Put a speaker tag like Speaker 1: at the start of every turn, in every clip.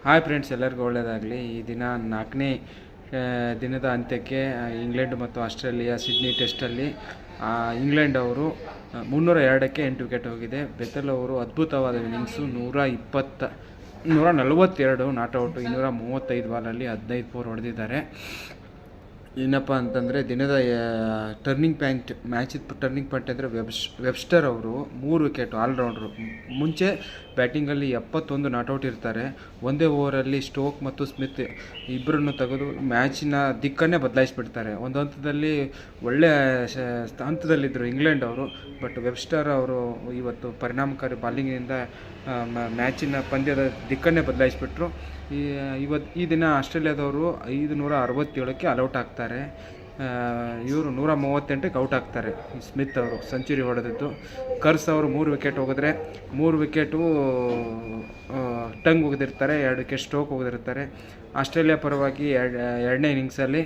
Speaker 1: Hi friends, ಎಲ್ಲರಿಗೂ ಒಳ್ಳೆಯದಾಗಲಿ. ಈ ದಿನ 4ನೇ ದಿನದ ಅಂತ್ಯಕ್ಕೆ ಇಂಗ್ಲೆಂಡ್ ಮತ್ತು ಆಸ್ಟ್ರೇಲಿಯಾ ಸಿಡ್ನಿ ಟೆಸ್ಟಲ್ಲಿ ಇಂಗ್ಲೆಂಡ್ ಅವರು 302ಕ್ಕೆ 8 ವಿಕೆಟ್ ಹೋಗಿದೆ. ಬೆಥೆಲ್ ಅವರು ಅದ್ಭುತವಾದ ಇನ್ನಿಂಗ್ಸು, 142 ನಾಟ್ಔಟು, 235 ಬಾಲಲ್ಲಿ 15 4 ಹೊಡೆದಿದ್ದಾರೆ. ಏನಪ್ಪ ಅಂತಂದರೆ ದಿನದ ಮ್ಯಾಚಿದ ಟರ್ನಿಂಗ್ ಪಾಯಿಂಟ್ ಅಂದರೆ ವೆಬ್ಸ್ಟರ್ ಅವರು 3 ವಿಕೆಟು, ಆಲ್ರೌಂಡ್ರು. ಮುಂಚೆ ಬ್ಯಾಟಿಂಗಲ್ಲಿ 71 ನಾಟ್ಔಟ್ ಇರ್ತಾರೆ. ಒಂದೇ ಓವರಲ್ಲಿ ಸ್ಟೋಕ್ ಮತ್ತು ಸ್ಮಿತ್ ಇಬ್ಬರನ್ನು ತೆಗೆದು ಮ್ಯಾಚಿನ ದಿಕ್ಕನ್ನೇ ಬದಲಾಯಿಸಿಬಿಡ್ತಾರೆ. ಒಂದು ಹಂತದಲ್ಲಿ ಒಳ್ಳೆಯ ಹಂತದಲ್ಲಿದ್ದರು ಇಂಗ್ಲೆಂಡ್ ಅವರು. ಬಟ್ ವೆಬ್ಸ್ಟರ್ ಅವರು ಇವತ್ತು ಪರಿಣಾಮಕಾರಿ ಬಾಲಿಂಗಿನಿಂದ ಮ್ಯಾಚಿನ ಪಂದ್ಯದ ದಿಕ್ಕನ್ನೇ ಬದಲಾಯಿಸಿಬಿಟ್ರು. ಈ ದಿನ ಆಸ್ಟ್ರೇಲಿಯಾದವರು 567ಕ್ಕೆ ಆಲ್ಔಟ್ ಆಗ್ತಾರೆ. ಇವರು 138ಕ್ಕೆ ಔಟ್ ಆಗ್ತಾರೆ. ಸ್ಮಿತ್ ಅವರು ಸೆಂಚುರಿ ಹೊಡೆದಿದ್ದು. ಕರ್ಸ್ ಅವರು 3 ವಿಕೆಟ್ ಹೋಗಿದ್ರೆ 3 ವಿಕೆಟು ಟಂಗ್ ಹೋಗಿದಿರ್ತಾರೆ, 2 ವಿಕೆಟ್ ಸ್ಟೋಕ್ ಹೋಗಿದಿರ್ತಾರೆ. ಆಸ್ಟ್ರೇಲಿಯಾ ಪರವಾಗಿ ಎರಡನೇ ಇನ್ನಿಂಗ್ಸಲ್ಲಿ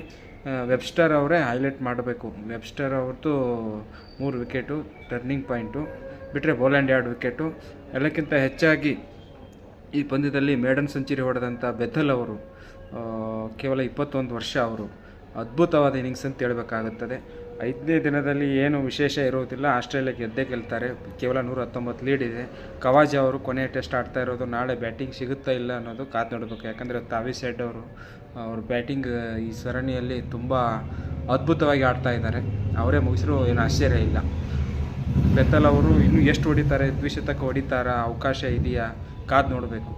Speaker 1: ವೆಬ್ಸ್ಟರ್ ಅವರೇ ಹೈಲೈಟ್ ಮಾಡಬೇಕು. ವೆಬ್ಸ್ಟರ್ ಅವ್ರದ್ದು 3 ವಿಕೆಟು ಟರ್ನಿಂಗ್ ಪಾಯಿಂಟು, ಬಿಟ್ಟರೆ ಬೋಲ್ಯಾಂಡ್ 2 ವಿಕೆಟು. ಎಲ್ಲಕ್ಕಿಂತ ಹೆಚ್ಚಾಗಿ ಈ ಪಂದ್ಯದಲ್ಲಿ ಮೇಡನ್ ಸೆಂಚುರಿ ಹೊಡೆದಂಥ ಬೆಥೆಲ್ ಅವರು ಕೇವಲ 21 ವರ್ಷ, ಅವರು ಅದ್ಭುತವಾದ ಇನ್ನಿಂಗ್ಸ್ ಅಂತ ಹೇಳಬೇಕಾಗುತ್ತದೆ. 5ನೇ ದಿನದಲ್ಲಿ ಏನು ವಿಶೇಷ ಇರುವುದಿಲ್ಲ, ಆಸ್ಟ್ರೇಲಿಯಾ ಗೆದ್ದೇ ಗೆಲ್ತಾರೆ. ಕೇವಲ 119 ಲೀಡ್ ಇದೆ. ಕವಾಜ ಅವರು ಕೊನೆಯ ಟೆಸ್ಟ್ ಆಡ್ತಾ ಇರೋದು. ನಾಳೆ ಬ್ಯಾಟಿಂಗ್ ಸಿಗುತ್ತಾ ಇಲ್ಲ ಅನ್ನೋದು ಕಾದು ನೋಡಬೇಕು. ಯಾಕಂದರೆ ತಾವೀಸ್ ಹೆಡ್ ಅವರು ಬ್ಯಾಟಿಂಗ್ ಈ ಸರಣಿಯಲ್ಲಿ ತುಂಬ ಅದ್ಭುತವಾಗಿ ಆಡ್ತಾ ಇದ್ದಾರೆ. ಅವರೇ ಮುಗಿಸಿದ್ರು ಏನು ಆಶ್ಚರ್ಯ ಇಲ್ಲ. ಬೆಥೆಲ್ ಅವರು ಇನ್ನೂ ಎಷ್ಟು ಹೊಡಿತಾರೆ, ದ್ವಿಶತಕ ಹೊಡಿತಾರಾ, ಅವಕಾಶ ಇದೆಯಾ, ಕಾದು ನೋಡಬೇಕು.